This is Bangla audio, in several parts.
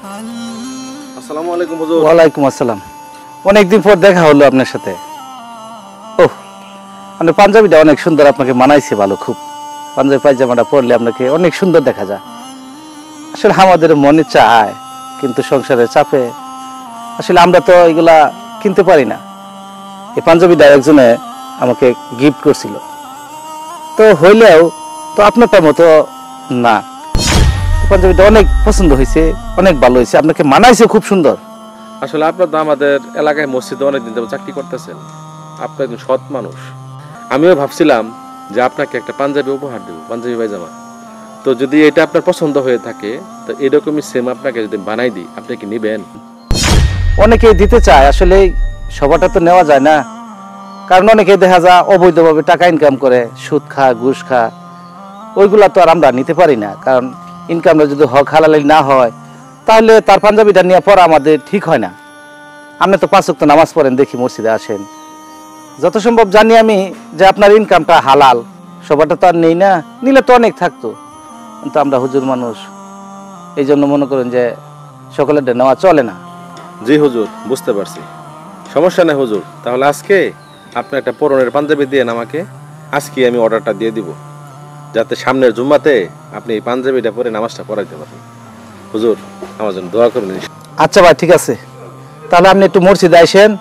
আসসালামু আলাইকুম হুজুর। ওয়ালাইকুম আসসালাম। অনেকদিন পর দেখা হলো আপনার সাথে। ওহ, আপনার পাঞ্জাবিটা অনেক সুন্দর, আপনাকে মানাইছে ভালো খুব। পাঞ্জাবি পায়জামাটা পরলে আপনাকে অনেক সুন্দর দেখা যায়। আসলে আমাদের মনে চায়, কিন্তু সংসারের চাপে আসলে আমরা তো এগুলা কিনতে পারি না। এই পাঞ্জাবিটা একজনে আমাকে গিফট করছিল, তো হইলেও তো আপনারটার মতো না। পাঞ্জাবিটা অনেক পছন্দ হয়েছে, অনেক ভালো হয়েছে, আপনাকে মানাইছে খুব সুন্দর। আসলে আপনার তো আমাদের এলাকায় মসজিদে অনেকদিন যাবত চাকরি করতেছেন, আপনি একজন সৎ মানুষ। আমিও ভাবছিলাম যে আপনাকে একটা পাঞ্জাবি উপহার দেব, পাঞ্জাবি পায়জামা। তো যদি এটা আপনার পছন্দ হয়ে থাকে, তো এরকমই সেম আপনাকে যদি বানাই দিই, আপনি কি নেবেন? অনেকেই দিতে চায়, আসলে সবারটা তো নেওয়া যায় না। কারণ অনেকেই দেখা যায় অবৈধভাবে টাকা ইনকাম করে, সুদ খা, ঘুষ খা, ওইগুলা তো আর আমরা নিতে পারি না। কারণ ইনকামটা যদি হক হালালি না হয়, তাহলে তার পাঞ্জাবিটা নিয়ে পড়া আমাদের ঠিক হয় না। আপনি তো 5 ওয়াক্ত নামাজ পড়েন, দেখি মসজিদে আসেন। যত সম্ভব জানি আমি যে আপনার ইনকামটা হালাল, সবারটা তো আর নেই না, নিলে তো অনেক থাকতো। কিন্তু আমরা হুজুর মানুষ, এই জন্য মনে করেন যে সকলের নেওয়া চলে না। জি হুজুর, বুঝতে পারছি, সমস্যা নেই হুজুর। তাহলে আজকে আপনি একটা পরনের পাঞ্জাবি দিয়ে আমাকে, আজকে আমি অর্ডারটা দিয়ে দিব, যাতে সামনের জুম্মাতে আপনি এই পাঞ্জাবিটা পরে নামাজটা পড়াইতে পারেন। হুজুর, আমার জন্য দোয়া করবেন। আচ্ছা ভাই, ঠিক আছে। তাহলে আপনি একটু মসজিদে আসেন,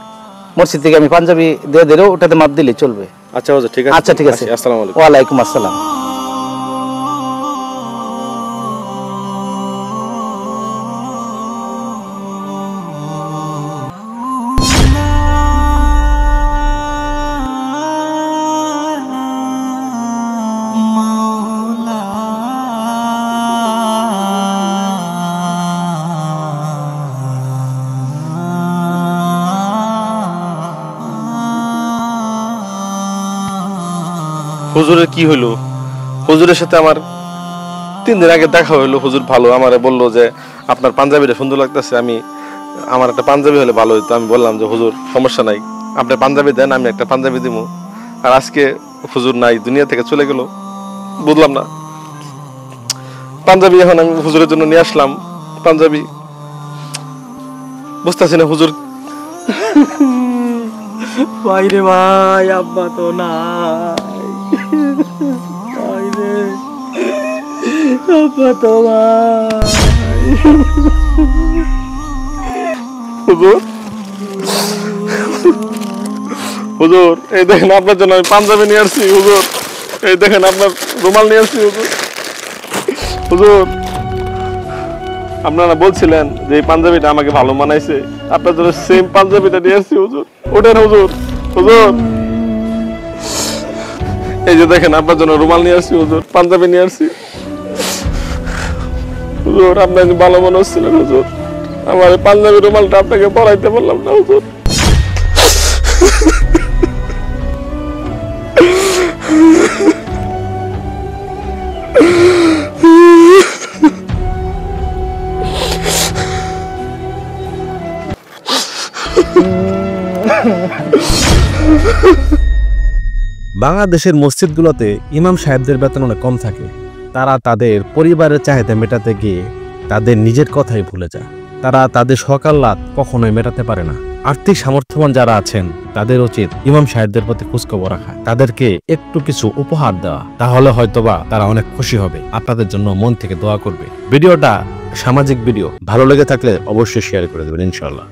মসজিদ থেকে আমি পাঞ্জাবি দিয়ে দিলেও ওটাতে মাপ দিলে চলবে। আচ্ছা হুজুর, ঠিক আছে। আচ্ছা ঠিক আছে। আসসালামু আলাইকুম। ওয়ালাইকুম আসসালাম। হুজুরের কি হইলো? হুজুরের সাথে আমার 3 দিন আগে দেখা হইলো। হুজুর ভালো আমারে বললো যে আপনার পাঞ্জাবিটা সুন্দর লাগতেছে, আমার একটা পাঞ্জাবি হলে ভালো হতো। আমি বললাম যে হুজুর সমস্যা নাই, আপনি পাঞ্জাবি দেন, আমি একটা পাঞ্জাবি দিব। আর আজকে হুজুর নাই, দুনিয়া থেকে চলে গেল। বুঝলাম না পাঞ্জাবি, এখন আমি হুজুরের জন্য নিয়ে আসলাম পাঞ্জাবি। বুঝতেছি না হুজুর। বাইরে ভাই, আব্বা তো নাই। বাইরে আব্বা তো নাই। হুজুর, হুজুর এই দেখেন আপনার জন্য আমি পাঞ্জাবি নিয়ে আসছি। হুজুর এই দেখেন আপনার রুমাল নিয়ে আসছি। হুজুর, হুজুর আপনারা বলছিলেন যে এই পাঞ্জাবিটা আমাকে ভালো মানাইছে, আপনার জন্য সেম পাঞ্জাবিটা নিয়ে আসছি। হুজুর ওঠেন। হুজুর, হুজুর এই যে দেখেন আপনার জন্য রুমাল নিয়ে আসছি। হুজুর পাঞ্জাবি নিয়ে আসছি। হুজুর আপনার ভালো মনে হচ্ছিলেন। হুজুর আমার এই পাঞ্জাবি রুমালটা আপনাকে পরাইতে বললাম না। হুজুর বাংলাদেশের মসজিদগুলোতে ইমাম সাহেবদের বেতন অনেক কম থাকে। তারা তাদের পরিবারের চাহিদা মেটাতে গিয়ে তাদের নিজের কথাই ভুলে যায়। তারা তাদের সকাল্লাত কখনোই মেটাতে পারে না। আর্থিক সামর্থ্যবান যারা আছেন তাদের উচিত ইমাম সাহেবদের প্রতি খোঁজখবর রাখা, তাদেরকে একটু কিছু উপহার দেওয়া। তাহলে হয়তোবা তারা অনেক খুশি হবে, আপনাদের জন্য মন থেকে দোয়া করবে। ভিডিওটা সামাজিক ভিডিও, ভালো লেগে থাকলে অবশ্যই শেয়ার করে দেবেন ইনশাআল্লাহ।